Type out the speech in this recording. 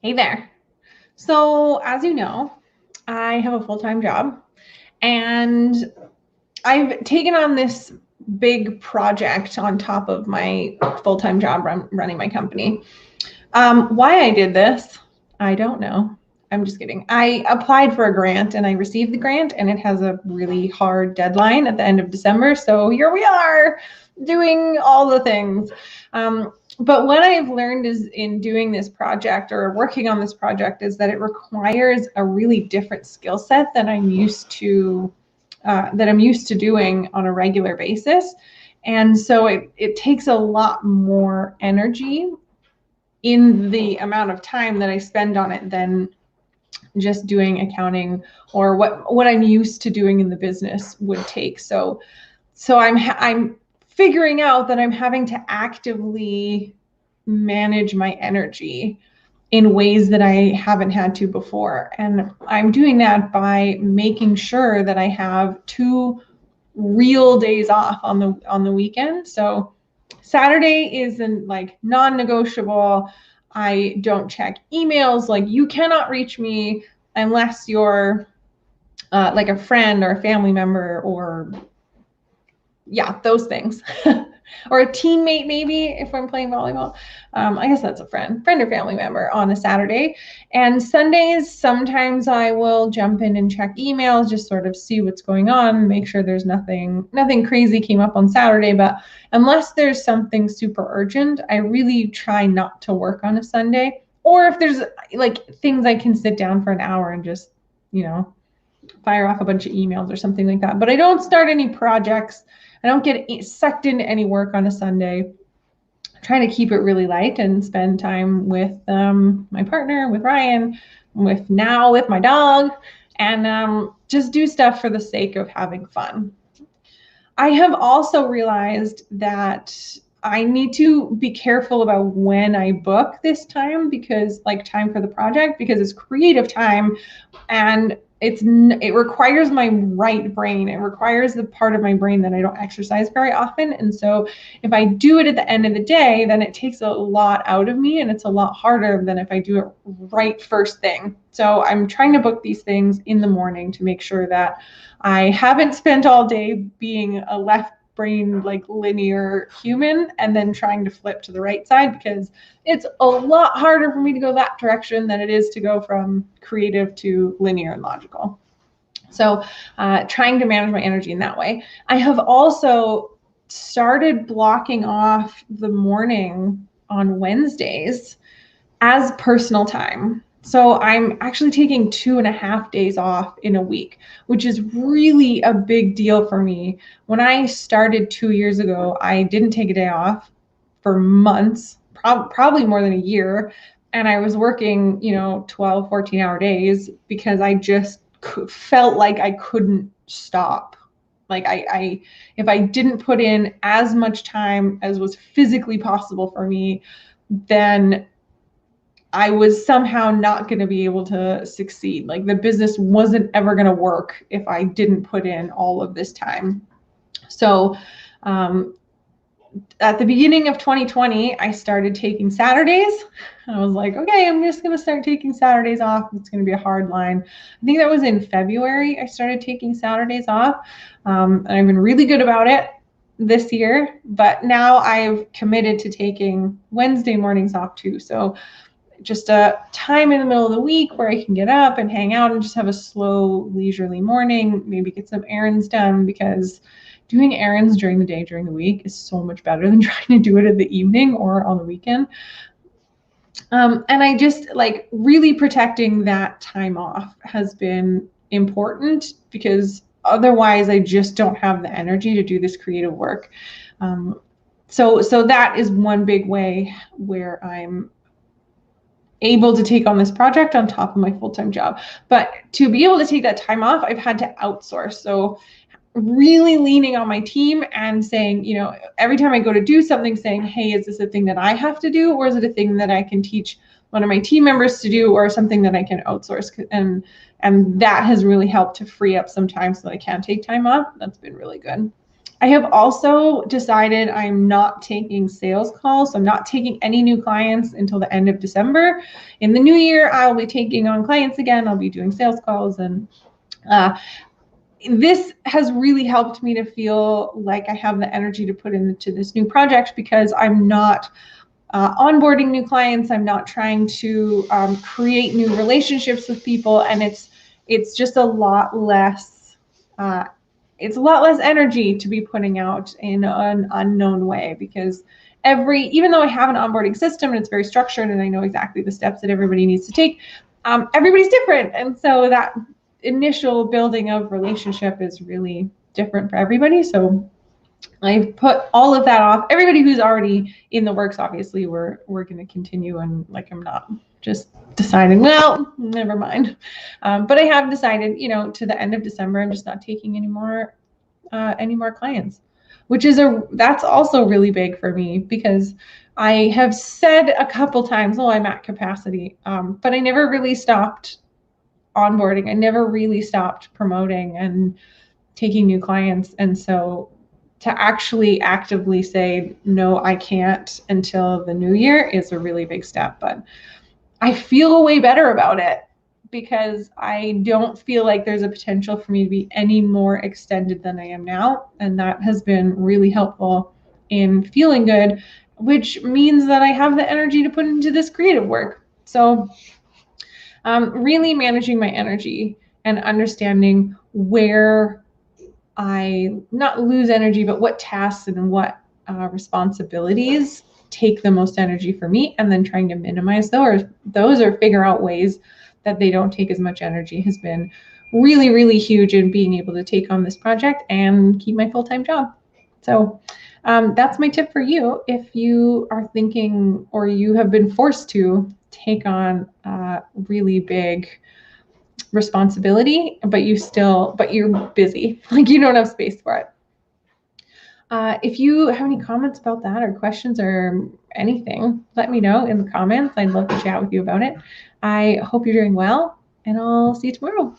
Hey there. So, as you know, I have a full-time job and I've taken on this big project on top of my full-time job running my company. Why I did this, I don't know. I'm just kidding. I applied for a grant and I received the grant, and it has a really hard deadline at the end of December. So here we are doing all the things. But what I've learned is in doing this project or working on this project is that it requires a really different skill set than I'm used to doing on a regular basis. And so it takes a lot more energy in the amount of time that I spend on it than just doing accounting or what I'm used to doing in the business would take. So I'm figuring out that I'm having to actively manage my energy in ways that I haven't had to before. And I'm doing that by making sure that I have 2 real days off on the weekend. So Saturday is like non-negotiable. I don't check emails. Like, you cannot reach me unless you're like a friend or a family member, or yeah, those things. Or a teammate, maybe, if I'm playing volleyball. I guess that's a friend or family member on a Saturday. And Sundays, sometimes I will jump in and check emails, just sort of see what's going on, make sure there's nothing crazy came up on Saturday. But unless there's something super urgent, I really try not to work on a Sunday. Or if there's like things I can sit down for an hour and just, fire off a bunch of emails or something like that. But I don't start any projects. I don't get sucked into any work on a Sunday. I'm trying to keep it really light and spend time with my partner, with Ryan, with my dog, and just do stuff for the sake of having fun. I have also realized that I need to be careful about when I book this time, because like time for the project, because it's creative time and it requires my right brain. It requires the part of my brain that I don't exercise very often. And so if I do it at the end of the day, then it takes a lot out of me, and it's a lot harder than if I do it right first thing. So I'm trying to book these things in the morning to make sure that I haven't spent all day being a left brain, like linear human, and then trying to flip to the right side, because it's a lot harder for me to go that direction than it is to go from creative to linear and logical. So trying to manage my energy in that way. I have also started blocking off the morning on Wednesdays as personal time. So I'm actually taking 2.5 days off in a week, which is really a big deal for me. When I started 2 years ago, I didn't take a day off for months, probably more than a year. And I was working, 12, 14-hour days, because I just felt like I couldn't stop. Like if I didn't put in as much time as was physically possible for me, then I was somehow not going to be able to succeed. Like, the business wasn't ever going to work if I didn't put in all of this time. So at the beginning of 2020, I started taking Saturdays. I was like, okay, I'm just going to start taking Saturdays off. It's going to be a hard line. I think that was in February I started taking Saturdays off. And I've been really good about it this year. But now I've committed to taking Wednesday mornings off too. So just a time in the middle of the week where I can get up and hang out and just have a slow, leisurely morning, maybe get some errands done, because doing errands during the day, during the week, is so much better than trying to do it in the evening or on the weekend. And I just like really protecting that time off has been important, because otherwise I just don't have the energy to do this creative work. So that is one big way where I'm able to take on this project on top of my full-time job. But to be able to take that time off, I've had to outsource. So really leaning on my team and saying, every time I go to do something, saying, hey, is this a thing that I have to do, or is it a thing that I can teach one of my team members to do, or something that I can outsource? And that has really helped to free up some time so that I can take time off. That's been really good. I have also decided I'm not taking sales calls. So I'm not taking any new clients until the end of December. In the new year, I'll be taking on clients again. I'll be doing sales calls, and this has really helped me to feel like I have the energy to put into this new project, because I'm not onboarding new clients. I'm not trying to create new relationships with people, and it's just a lot less. It's a lot less energy to be putting out in an unknown way, because even though I have an onboarding system and it's very structured and I know exactly the steps that everybody needs to take, everybody's different, and so that initial building of relationship is really different for everybody. So I've put all of that off. Everybody who's already in the works, obviously, we're going to continue, and like I'm not just deciding, well, never mind. But I have decided, to the end of December, I'm just not taking any more clients, which is that's also really big for me, because I have said a couple times, oh, I'm at capacity, but I never really stopped onboarding. I never really stopped promoting and taking new clients, and so to actually actively say, no, I can't until the new year is a really big step. But I feel way better about it, because I don't feel like there's a potential for me to be any more extended than I am now. And that has been really helpful in feeling good, which means that I have the energy to put into this creative work. So really managing my energy and understanding where I not lose energy, but what tasks and what responsibilities take the most energy for me, and then trying to minimize those or figure out ways that they don't take as much energy has been really, really huge in being able to take on this project and keep my full-time job. So that's my tip for you if you are thinking, or you have been forced to take on really big responsibility, but you're busy, like you don't have space for it. If you have any comments about that, or questions, or anything, let me know in the comments. I'd love to chat with you about it. I hope you're doing well, and I'll see you tomorrow.